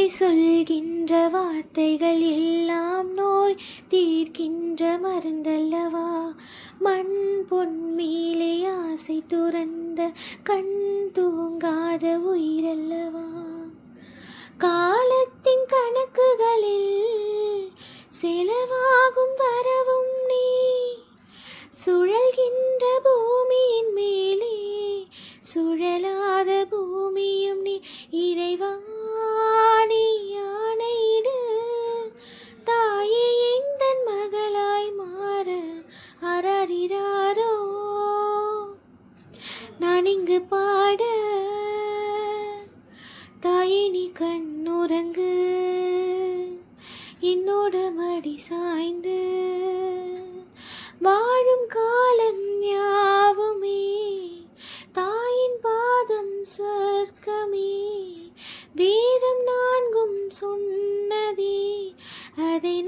சொல்கின்ற வார்த்தைகள் எல்லாம் நோய் தீர்க்கின்ற மருந்தல்லவா. மண் பொன் மேலே ஆசை துறந்த கண் தூங்காத உயிரல்லவா. காலத்தின் கணக்குகளில் செலவாகும் வரவும் நீ, சுழல்கின்ற பூமியின் மேலே சுழலாத பூமியும் நீ. இறைவா நீ ஆணையிடு, தாயே எந்தன் மகளாய் மாற அறாரிராரோ. நான் இங்கு பாட தாயே நீ கண்ணுறங்கு, என்னோட மடி சாய்ந்து வாழும் காலம் யாவுமே தாயின் பாதம் ஸ்வர்க்கமே. வேதம் நான்கும் சொன்னதே அதை